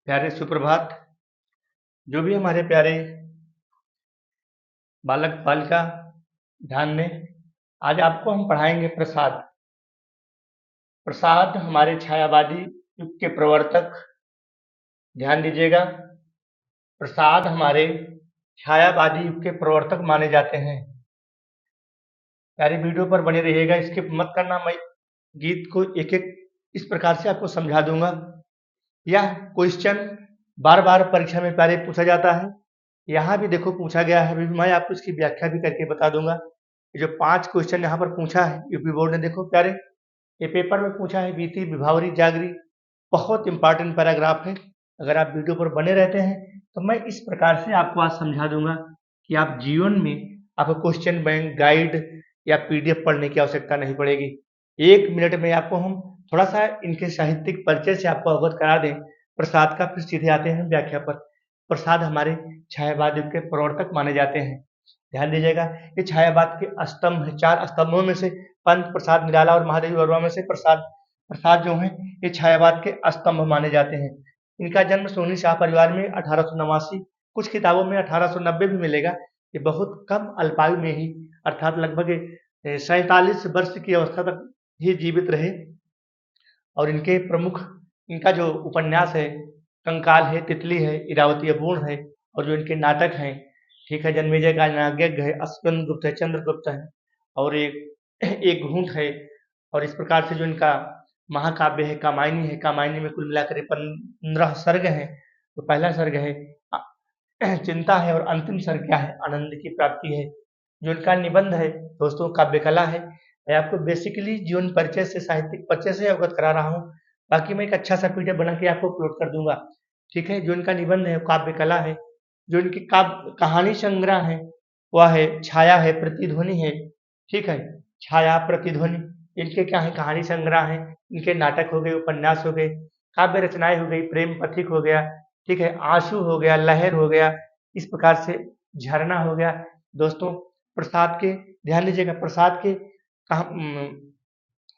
प्यारे सुप्रभात। जो भी हमारे प्यारे बालक बालिका ध्यान दें। आज आपको हम पढ़ाएंगे प्रसाद। प्रसाद हमारे छायावादी युग के प्रवर्तक। ध्यान दीजिएगा, प्रसाद हमारे छायावादी युग के प्रवर्तक माने जाते हैं। प्यारी वीडियो पर बने रहिएगा, स्किप मत करना। मैं गीत को एक एक इस प्रकार से आपको समझा दूंगा। यह क्वेश्चन बार बार परीक्षा में प्यारे पूछा जाता है। यहाँ भी देखो पूछा गया है, अभी मैं आपको इसकी व्याख्या भी करके बता दूंगा। ये जो 5 क्वेश्चन यहाँ पर पूछा है यूपी बोर्ड ने, देखो प्यारे, ये पेपर में पूछा है बीती विभावरी जागरी। बहुत इंपॉर्टेंट पैराग्राफ है। अगर आप वीडियो पर बने रहते हैं तो मैं इस प्रकार से आपको आज समझा दूंगा कि आप जीवन में आपको क्वेश्चन बैंक, गाइड या पीडीएफ पढ़ने की आवश्यकता नहीं पड़ेगी। 1 मिनट में आपको हम थोड़ा सा इनके साहित्यिक परिचय से आपको अवगत करा दें प्रसाद का, फिर सीधे आते हैं व्याख्या पर। प्रसाद हमारे छायावाद युग के प्रवर्तक माने जाते हैं। ध्यान दीजिएगा, ये छायावाद के स्तंभ है। 4 स्तंभों में से पंत प्रसाद निराला और महादेवी वर्मा में से प्रसाद जो है ये छायावाद के स्तंभ माने जाते हैं। इनका जन्म सोनी शाह परिवार में 1889, कुछ किताबों में 1890 भी मिलेगा। ये बहुत कम अल्पायु में ही, अर्थात लगभग 47 वर्ष की अवस्था तक ही जीवित रहे। और इनके प्रमुख, इनका जो उपन्यास है कंकाल है, तितली है, इरावती अपूर्ण है, और जो इनके नाटक हैं, ठीक है, जन्मेजय का नाट्यज्ञ है, स्कंद गुप्त है, चंद्रगुप्त है, और एक घूंट है। और इस प्रकार से जो इनका महाकाव्य है कामायनी है। कामायनी में कुल मिलाकर 15 सर्ग हैं। तो पहला सर्ग है चिंता है, और अंतिम सर्ग क्या है? आनंद की प्राप्ति है। जो इनका निबंध है दोस्तों, काव्य कला है। मैं आपको बेसिकली जीवन परिचय से, साहित्यिक परिचय से अवगत करा रहा हूँ। बाकी मैं एक अच्छा सा पीडीएफ बना के आपको अपलोड कर दूंगा, ठीक है। जो इनका निबंध है काव्य कला है। जो इनकी काव्य कहानी संग्रह है वह है छाया है, प्रतिध्वनि है, ठीक है। छाया, प्रतिध्वनि, इनके क्या है? कहानी संग्रह है। इनके नाटक हो गए, उपन्यास हो गए, काव्य रचनाएं हो गई, प्रेम पथिक हो गया, ठीक है, आंसू हो गया, लहर हो गया, इस प्रकार से झरना हो गया। दोस्तों प्रसाद के, ध्यान दीजिएगा, प्रसाद के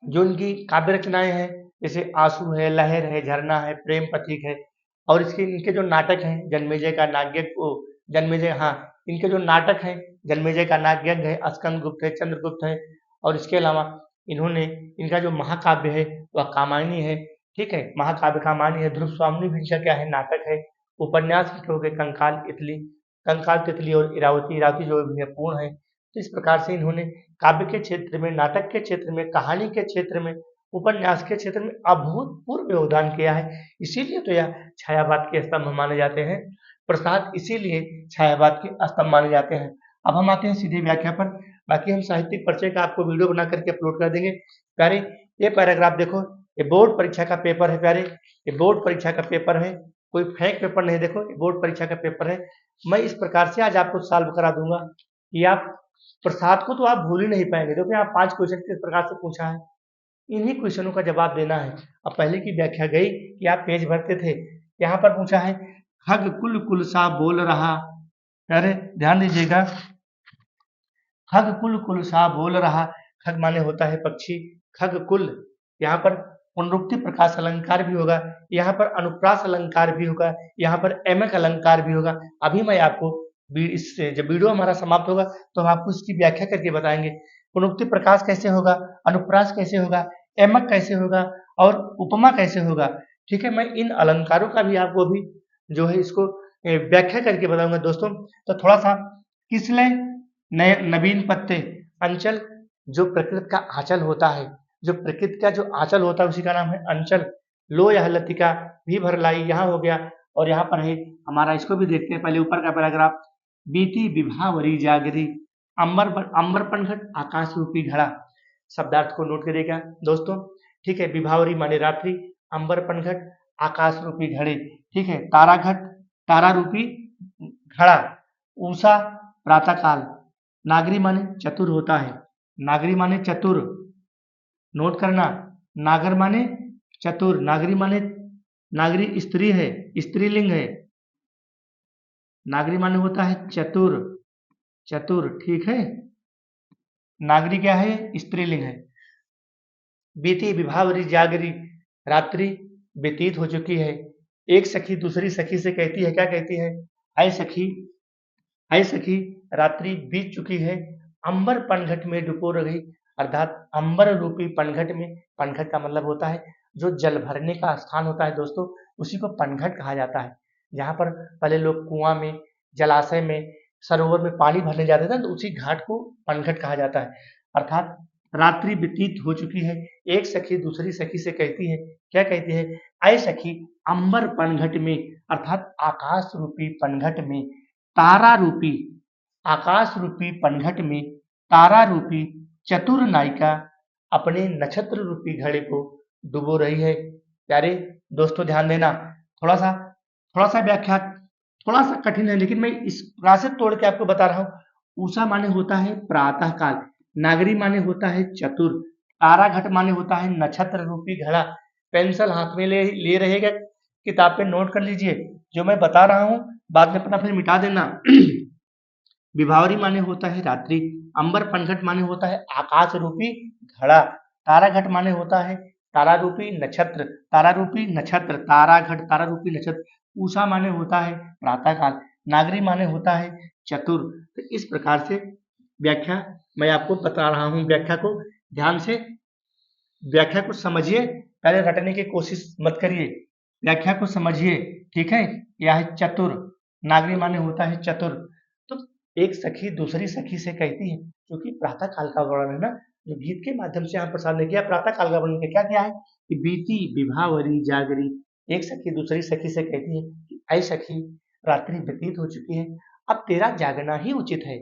जो इनकी काव्य रचनाएं हैं, जैसे आंसू है, लहर है, झरना है, प्रेम पथिक है। और इसके इनके जो नाटक हैं, जन्मेजय का नाट्यज्ञ, जन्मेजय, हाँ, इनके जो नाटक हैं, जन्मेजय का नाट्यज्ञ है, स्कंद गुप्त है, चंद्रगुप्त है। और इसके अलावा इन्होंने, इनका जो महाकाव्य है वह कामायनी है, ठीक है, महाकाव्य कामायनी है। ध्रुव स्वामी भी इनका क्या है? नाटक है। उपन्यास के हो गए कंकाल, तितली, कंकाल, तितली, और इरावती, इरावती जो है पूर्ण है। तो इस प्रकार से इन्होंने काव्य के क्षेत्र में, नाटक के क्षेत्र में, कहानी के क्षेत्र में, उपन्यास के क्षेत्र में अभूतपूर्व योगदान किया है। इसीलिए तो यह छायावाद के स्तंभ माने जाते हैं। प्रसाद इसीलिए छायावाद के स्तंभ माने जाते हैं। अब हम आते हैं सीधे व्याख्या पर। बाकी हम साहित्यिक परिचय का आपको वीडियो बना करके अपलोड कर देंगे। प्यारे, ये पैराग्राफ देखो, ये बोर्ड परीक्षा का पेपर है प्यारे, ये बोर्ड परीक्षा का पेपर है, कोई फेक पेपर नहीं। देखो ये बोर्ड परीक्षा का पेपर है। मैं इस प्रकार से आज आपको सॉल्व करा दूंगा कि आप प्रसाद को तो आप भूल ही नहीं पाएंगे। देखो यहाँ 5 क्वेश्चन किस प्रकार से पूछा है, इन्हीं क्वेश्चनों का जवाब देना है। अब पहले की व्याख्या गई कि आप पेज भरते थे। यहाँ पर पूछा है खग कुल कुल सा बोल रहा। अरे ध्यान दीजिएगा, खग कुल कुल सा बोल रहा। खग माने होता है पक्षी, खग कुल, यहाँ पर पुनरुक्ति प्रकाश अलंकार भी होगा, यहाँ पर अनुप्रास अलंकार भी होगा, यहाँ पर एमक अलंकार भी होगा। अभी मैं आपको इससे जब वीडियो हमारा समाप्त होगा तो हम आपको इसकी व्याख्या करके बताएंगे। पुनरुक्ति प्रकाश कैसे होगा, अनुप्रास कैसे होगा, एमक कैसे होगा, और उपमा कैसे होगा, ठीक है। मैं इन अलंकारों का भी आपको अभी जो है इसको व्याख्या करके बताऊंगा दोस्तों। तो थोड़ा सा किसले नए नवीन पत्ते, अंचल, जो प्रकृति का आंचल होता है, जो प्रकृति का जो आंचल होता है उसी का नाम है अंचल। लो यह लतिका भी भर लाई, यहाँ हो गया। और यहाँ पर है हमारा, इसको भी देखते हैं पहले ऊपर का पैराग्राफ। बीती विभावरी जागरी, अंबर पनघट आकाश रूपी घड़ा। शब्दार्थ को नोट करिएगा दोस्तों, ठीक है। विभावरी माने रात्रि, अंबर पनघट आकाश रूपी घड़े, ठीक है। तारा घट, तारा रूपी घड़ा। ऊषा प्रातः काल। नागरी माने चतुर होता है, नागरी माने चतुर, नोट करना, नागर माने चतुर, नागरी माने, नागरी स्त्री है, स्त्रीलिंग है, नागरी माने होता है चतुर, चतुर, ठीक है। नागरी क्या है? स्त्रीलिंग है। बीती विभावरी जागरी, रात्रि व्यतीत हो चुकी है। एक सखी दूसरी सखी से कहती है, क्या कहती है? ऐ सखी, ऐ सखी, रात्रि बीत चुकी है, अंबर पनघट में डुबो रही। अर्थात अंबर रूपी पनघट में, पनघट का मतलब होता है जो जल भरने का स्थान होता है दोस्तों, उसी को पनघट कहा जाता है। जहाँ पर पहले लोग कुआं में, जलाशय में, सरोवर में पानी भरने जाते थे, तो उसी घाट को पनघट कहा जाता है। अर्थात रात्रि व्यतीत हो चुकी है, एक सखी दूसरी सखी से कहती है, क्या कहती है? ऐ सखी, अंबर पनघट में, अर्थात आकाश रूपी पनघट में, तारा रूपी, आकाश रूपी पनघट में तारा रूपी चतुर नायिका अपने नक्षत्र रूपी घड़े को डुबो रही है। प्यारे दोस्तों ध्यान देना, थोड़ा सा थोड़ा सा व्याख्या थोड़ा सा कठिन है, लेकिन मैं इस प्रकार से तोड़ के आपको बता रहा हूँ। उषा माने होता है प्रातः काल, नागरी माने होता है चतुर, तारा घट माने होता है नक्षत्र रूपी घड़ा। पेंसिल हाथ में ले रहेगा, किताब पे नोट कर लीजिए, जो मैं बता रहा हूँ बाद में अपना फिर मिटा देना। विभावरी माने होता है रात्रि, अंबर पनघट माने होता है आकाश रूपी घड़ा, तारा घट माने होता है तारा रूपी नक्षत्र, तारा रूपी नक्षत्र, तारा घट तारा रूपी नक्षत्र। उषा माने होता है प्रातः काल, नागरी माने होता है चतुर। तो इस प्रकार से व्याख्या मैं आपको बता रहा हूँ। व्याख्या को ध्यान से, व्याख्या को समझिए, पहले रटने की कोशिश मत करिए, व्याख्या को समझिए, ठीक है। यह है चतुर, नागरी माने होता है चतुर। तो एक सखी दूसरी सखी से कहती है, क्योंकि प्रातः काल का वर्णन है ना, जो गीत के माध्यम से यहाँ प्रसाद ने किया, प्रातः काल का वर्णन क्या किया है कि बीती विभावरी जागरी। एक सखी दूसरी सखी से कहती है कि ऐ सखी, रात्रि व्यतीत हो चुकी है, अब तेरा जागना ही उचित है,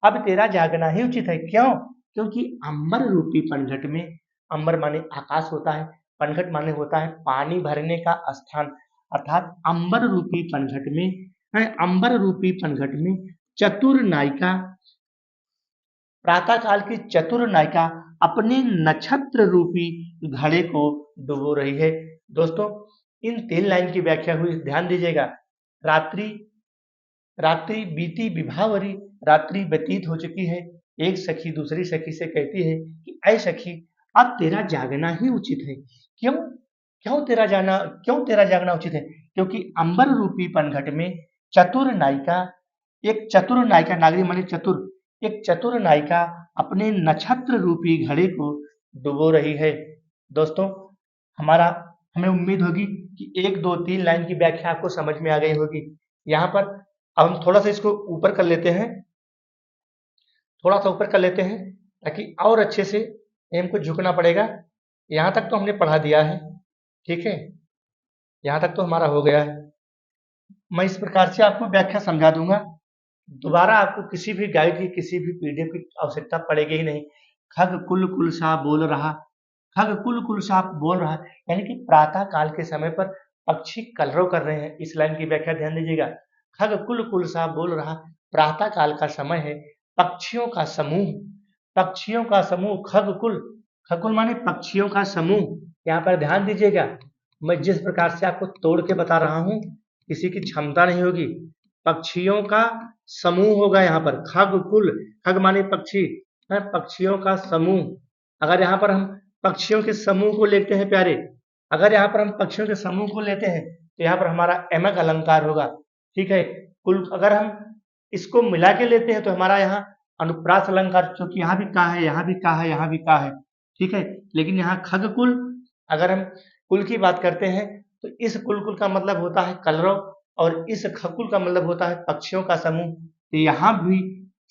अब तेरा जागना ही उचित है। क्यों? क्योंकि अंबर रूपी पनघट में, अंबर माने आकाश होता है, पनघट माने होता है पानी भरने का स्थान, अर्थात अंबर रूपी पनघट में, अंबर रूपी पनघट में चतुर नायिका, प्रातः काल की चतुर नायिका अपने नक्षत्र रूपी घड़े को डुबो रही है। दोस्तों इन 3 लाइन की व्याख्या हुई, ध्यान दीजिएगा। रात्रि, रात्रि बीती विभावरी, रात्रि व्यतीत हो चुकी है, एक सखी दूसरी सखी से कहती है कि ऐ सखी, अब तेरा जागना ही उचित है। क्यों? क्यों तेरा जागना उचित है? क्योंकि अंबर रूपी पनघट में चतुर नायिका, एक चतुर नायिका, नागरी माने चतुर, एक चतुर नायिका अपने नक्षत्र रूपी घड़े को डुबो रही है। दोस्तों हमारा, हमें उम्मीद होगी कि 1 2 3 लाइन की व्याख्या आपको समझ में आ गई होगी। यहाँ पर अब हम थोड़ा सा इसको ऊपर कर लेते हैं, थोड़ा सा ऊपर कर लेते हैं, ताकि और अच्छे से हमको झुकना पड़ेगा। यहाँ तक तो हमने पढ़ा दिया है, ठीक है, यहाँ तक तो हमारा हो गया है। मैं इस प्रकार से आपको व्याख्या समझा दूंगा, दोबारा आपको किसी भी गाइड की, किसी भी पीडीएफ की आवश्यकता पड़ेगी ही नहीं। खग कुल कुल सा बोल रहा, खग कुल कुल सा बोल रहा, यानी कि प्रातः काल के समय पर पक्षी कलरव कर रहे हैं। इस लाइन की व्याख्या ध्यान दीजिएगा। खग कुल कुल सा बोल रहा, प्रातः काल का समय है, पक्षियों का समूह, पक्षियों का समूह, खग कुल, खगुल माने पक्षियों का समूह। यहाँ पर ध्यान दीजिएगा, मैं जिस प्रकार से आपको तोड़ के बता रहा हूँ, किसी की क्षमता नहीं होगी। पक्षियों का समूह होगा यहाँ पर, खग कुल, खग माने पक्षी, है पक्षियों का समूह। अगर यहाँ पर हम पक्षियों के समूह को लेते हैं प्यारे, अगर यहाँ पर हम पक्षियों के समूह को लेते हैं, तो यहाँ पर हमारा एमक अलंकार होगा, ठीक है। कुल अगर हम इसको मिला के लेते हैं तो हमारा यहाँ अनुप्रास अलंकार, क्योंकि यहाँ भी का है, यहाँ भी का है, यहाँ भी का है, ठीक है। लेकिन यहाँ खग कुल, अगर हम कुल की बात करते हैं तो इस कुल कुल का मतलब होता है कलरव, और इस खकुल का मतलब होता है पक्षियों का समूह। तो यहाँ भी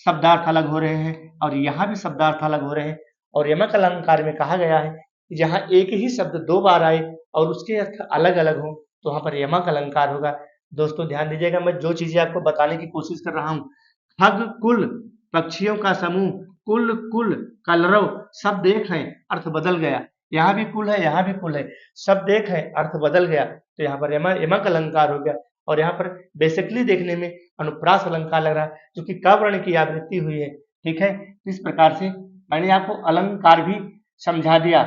शब्दार्थ अलग हो रहे हैं और यहाँ भी शब्दार्थ अलग हो रहे हैं। और यमक अलंकार में कहा गया है कि जहाँ एक ही शब्द 2 बार आए और उसके अर्थ अलग अलग हो, तो वहाँ पर यमक अलंकार होगा। दोस्तों ध्यान दीजिएगा, मैं जो चीजें आपको बताने की कोशिश कर रहा हूँ, खग कुल पक्षियों का समूह, कुल कुल कलरव, शब्द एक है, अर्थ बदल गया। यहाँ भी कुल है, यहाँ भी कुल है, शब्द एक है, अर्थ बदल गया, तो यहाँ पर यमक अलंकार हो गया। और यहाँ पर बेसिकली देखने में अनुप्रास अलंकार लग रहा है, जो कि क वर्ण की आवृत्ति हुई है, ठीक है। इस प्रकार से मैंने आपको अलंकार भी समझा दिया।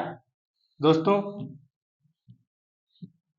दोस्तों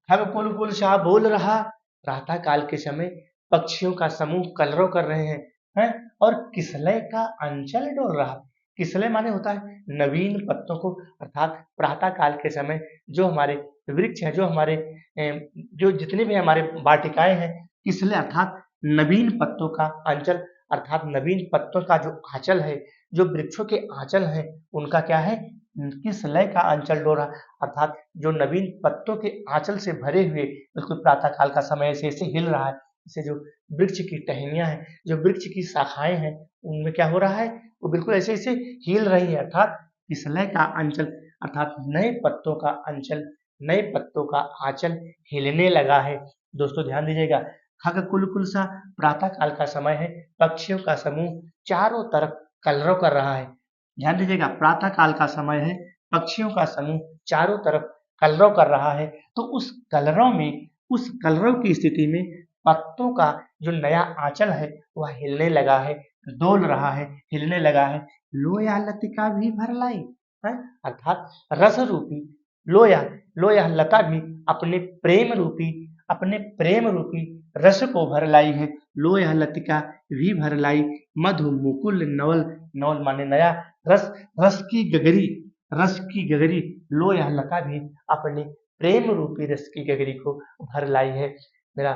खग कुल कुल शाह बोल रहा, प्रातः काल के समय पक्षियों का समूह कलरव कर रहे हैं, और किसलय का अंचल डोल रहा। किसलय माने होता है नवीन पत्तों को, अर्थात प्रातः काल के समय जो हमारे वृक्ष है, जो हमारे जो जितने भी हमारे वाटिकाएं हैं, किसलय अर्थात नवीन पत्तों का अंचल, अर्थात नवीन पत्तों का जो आंचल है, जो वृक्षों के आंचल हैं उनका क्या है, किसलय का अंचल डोरा, अर्थात जो नवीन पत्तों के आंचल से भरे हुए, बिल्कुल प्रातः काल का समय ऐसे ऐसे हिल रहा है, जैसे जो वृक्ष की टहनियां हैं, जो वृक्ष की शाखाएं हैं, उनमें क्या हो रहा है, वो बिल्कुल ऐसे ऐसे हिल रही है, अर्थात किसलय का अंचल, अर्थात नए पत्तों का अंचल, नए पत्तों का आंचल हिलने लगा है। दोस्तों ध्यान दीजिएगा, खग कुल कुल सा प्रातः काल का समय है, पक्षियों का समूह चारों तरफ कलरव कर रहा है। ध्यान दीजिएगा, प्रातः काल का समय है, पक्षियों का समूह चारों तरफ कलरव कर रहा है। तो उस कलरव में, उस कलरव की स्थिति में पत्तों का जो नया आंचल है वह हिलने लगा है, डोल रहा है, हिलने लगा है। लोया लतिका भी भर लाई है, अर्थात रस रूपी लोया, लोया लता भी अपने प्रेम रूपी रस को भर लाई है। लोया लतिका भी भर लाई, मधु मुकुल नवल, नवल माने नया, रस, रस की गगरी, रस की गगरी, लोया लता भी अपने प्रेम रूपी रस की गगरी को भर लाई है। मेरा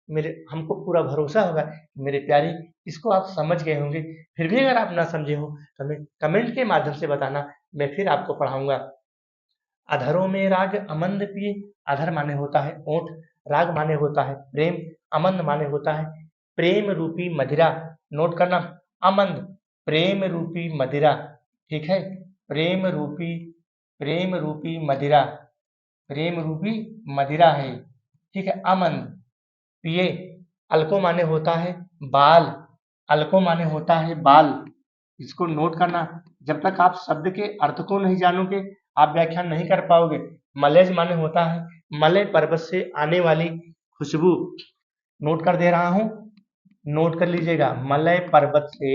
मेरे हमको पूरा भरोसा होगा मेरे प्यारे, इसको आप समझ गए होंगे। फिर भी अगर आप ना समझे हो तो हमें कमेंट के माध्यम से बताना, मैं फिर आपको पढ़ाऊंगा। अधरों में राग अमंद पिए, अधर माने होता है ओठ, राग माने होता है प्रेम, अमंद माने होता है प्रेम रूपी मदिरा। नोट करना, अमंद प्रेम रूपी मदिरा, ठीक है, प्रेम रूपी, प्रेम रूपी मदिरा, प्रेम रूपी मदिरा है, ठीक है। अमंद पिए, अल्को माने होता है बाल, अल्को माने होता है बाल, इसको नोट करना। जब तक आप शब्द के अर्थ को नहीं जानोगे आप व्याख्यान नहीं कर पाओगे। मलेज माने होता है मलय पर्वत से आने वाली खुशबू, नोट कर दे रहा हूं, नोट कर लीजिएगा। मलय पर्वत से,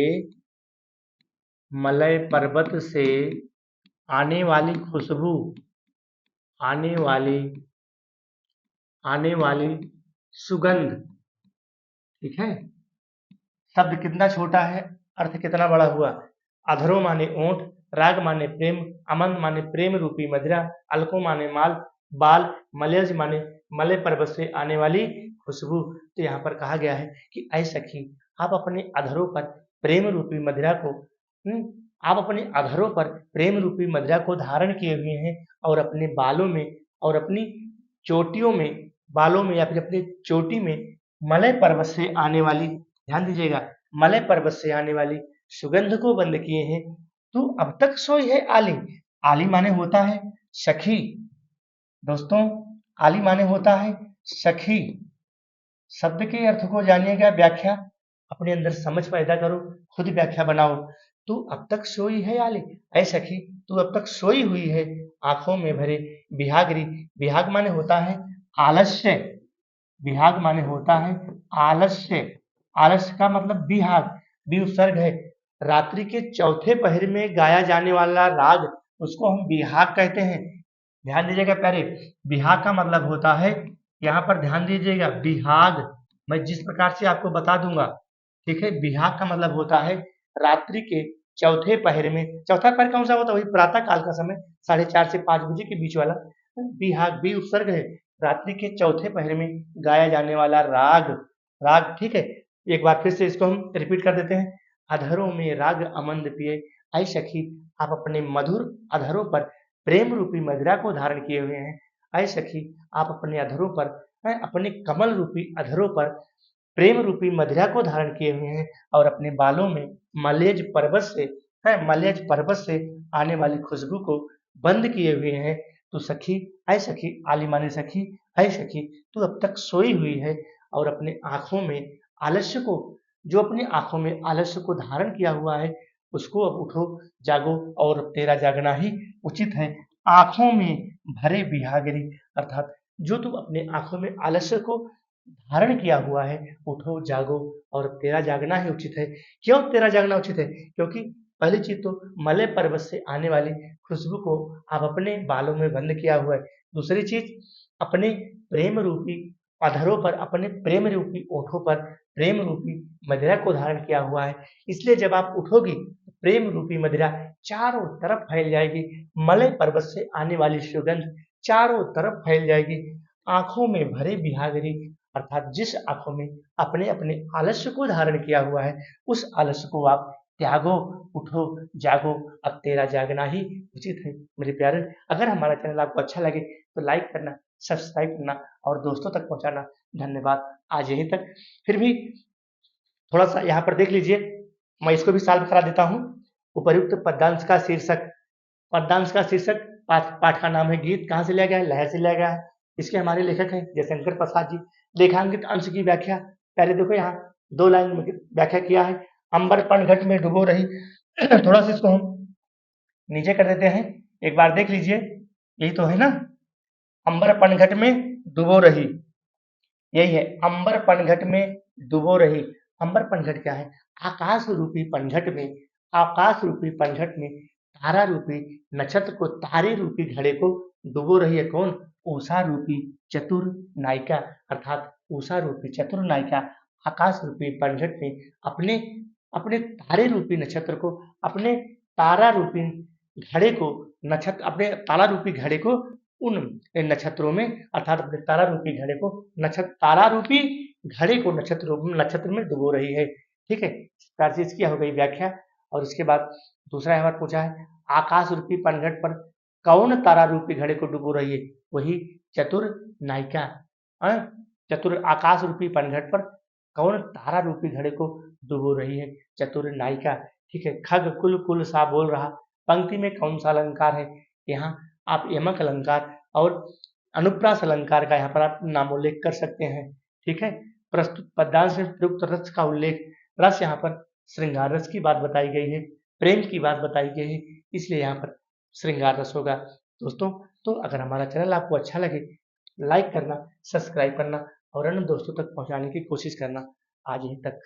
मलय पर्वत से आने वाली खुशबू, आने वाली, आने वाली सुगंध, ठीक है। शब्द कितना छोटा है, अर्थ कितना बड़ा हुआ। अधरो माने ओंठ, राग माने प्रेम, अमन माने प्रेम रूपी मदिरा, अल्को माने माल, बाल, मलयज माने मलय पर्वत से आने वाली खुशबू। तो यहाँ पर कहा गया है कि ऐ सखी, आप अपने अधरों पर प्रेम रूपी मदिरा को, आप अपने अधरों पर प्रेम रूपी मदिरा को धारण किए हुए हैं, और अपने बालों में और अपनी चोटियों में, बालों में या फिर अपनी चोटी में मलय पर्वत से आने वाली, ध्यान दीजिएगा, मलय पर्वत से आने वाली सुगंध को बंद किए हैं। तू अब तक सोई है आली, आली माने होता है सखी, दोस्तों आली माने होता है सखी। शब्द के अर्थ को जानिएगा, व्याख्या अपने अंदर समझ पैदा करो, खुद व्याख्या बनाओ। तू अब तक सोई है आली, ऐ सखी तू अब तक सोई हुई है, आंखों में भरे बिहागरी, बिहाग माने होता है आलस्य, बिहाग माने होता है आलस्य, आलस्य का मतलब बिहाग, भी उपसर्ग है। रात्रि के चौथे पहर में गाया जाने वाला राग, उसको हम बिहाग कहते हैं। ध्यान दीजिएगा प्यारे, बिहाग का मतलब होता है, यहाँ पर ध्यान दीजिएगा, बिहाग मैं जिस प्रकार से आपको बता दूंगा, ठीक है। बिहाग का मतलब होता है रात्रि के चौथे पहर में, चौथा पहर कौन सा होता है, वही प्रातः काल का समय, 4:30 से 5 बजे के बीच वाला। बिहाग भी उपसर्ग है, रात्रि के चौथे पहर में गाया जाने वाला राग, राग, ठीक है। एक बार फिर से इसको हम रिपीट कर देते हैं। अधरों में राग अमंद पिए, ऐ सखी आप अपने मधुर अधरों पर प्रेम रूपी मदिरा को धारण किए हुए हैं। ऐ सखी आप अपने अधरों पर, अपने कमल रूपी अधरों पर प्रेम रूपी मदिरा को धारण किए हुए हैं, और अपने बालों में मलेज पर्वत से, मलेज पर्वत से आने वाली खुशबू को बंद किए हुए हैं। तो सखी, ऐ सखी, आली माने सखी, ऐ सखी तू अब तक सोई हुई है, और अपने आंखों में आलस्य को, जो अपनी आंखों में आलस्य को धारण किया हुआ है, उसको अब उठो, जागो, और तेरा जागना ही उचित है। आंखों में भरे बिहागरी, अर्थात जो तुम अपने आंखों में आलस्य को धारण किया हुआ है, उठो, जागो, और तेरा जागना ही उचित है। क्यों तेरा जागना उचित है? क्योंकि पहली चीज तो मलय पर्वत से आने वाली खुशबू को आप अपने बालों में बंद किया हुआ है। दूसरी चीज, अपने प्रेम रूपी अधरों पर, अपने प्रेम रूपी ओठों पर प्रेम रूपी मदिरा को धारण किया हुआ है। इसलिए जब आप उठोगी तो प्रेम रूपी मदिरा चारों तरफ फैल जाएगी। मलय पर्वत से आने वाली सुगंध चारों तरफ फैल जाएगी। आंखों में भरे बिहागरी, अर्थात जिस आंखों में अपने अपने आलस्य को धारण किया हुआ है, उस आलस्य को आप त्यागो, उठो, जागो, अब तेरा जागना ही उचित है। मेरे प्यारे, अगर हमारा चैनल आपको अच्छा लगे तो लाइक करना, सब्सक्राइब करना और दोस्तों तक पहुंचाना। धन्यवाद। आज यहीं तक। फिर भी थोड़ा सा यहाँ पर देख लीजिए, मैं इसको भी सॉल्व करा देता हूँ। उपर्युक्त पद्यांश का शीर्षक, पद्यांश का शीर्षक पाठ का नाम है गीत। कहाँ से लिया गया है? लहर से लिया गया है। इसके हमारे लेखक हैं जयशंकर प्रसाद जी। लेखांकित अंश की व्याख्या, पहले देखो यहाँ 2 लाइन में व्याख्या किया है। अंबर पनघट में डुबो रही। थोड़ा सा इसको हम नीचे कर देते हैं, एक बार देख लीजिए। यही तो है ना, अंबर पनघट में डुबो रही, यही है, अंबर पनघट में डुबो रही। अंबर पनघट क्या है? आकाश रूपी पनघट में, आकाश रूपी पनघट में तारा रूपी नक्षत्र को, तारे रूपी घड़े को डुबो रही है। कौन? उषा रूपी चतुर नायिका, अर्थात उषा रूपी चतुर नायिका आकाश रूपी पनघट में अपने अपने तारे रूपी नक्षत्र को, अपने तारा रूपी घड़े को, नक्षत्र, अपने तारा रूपी घड़े को उन नक्षत्रों में, अर्थात अपने तारा रूपी घड़े को, नक्षत्र, तारा रूपी घड़े को नक्षत्र में डुबो रही है। ठीक है, इस प्रकार से इसकी हो गई व्याख्या। और इसके बाद दूसरा हमारा पूछा है, आकाश रूपी पनघट पर कौन तारा रूपी घड़े को डुबो रही है? वही चतुर नायिका। चतुर, आकाश रूपी पनघट पर कौन तारा रूपी घड़े को डुबो रही है? चतुर नायिका। ठीक है, खग कुल कुल सा बोल रहा, पंक्ति में कौन सा अलंकार है? यहाँ आप यमक अलंकार और अनुप्रास अलंकार का यहाँ पर आप नामोल्लेख कर सकते हैं। ठीक है, प्रस्तुत पद्यांश में प्रयुक्त रस का उल्लेख, रस यहाँ पर श्रृंगार रस की बात बताई गई है, प्रेम की बात बताई गई है, इसलिए यहाँ पर श्रृंगार रस होगा। दोस्तों, तो अगर हमारा चैनल आपको अच्छा लगे, लाइक करना, सब्सक्राइब करना और अन्य दोस्तों तक पहुँचाने की कोशिश करना। आज यहीं तक।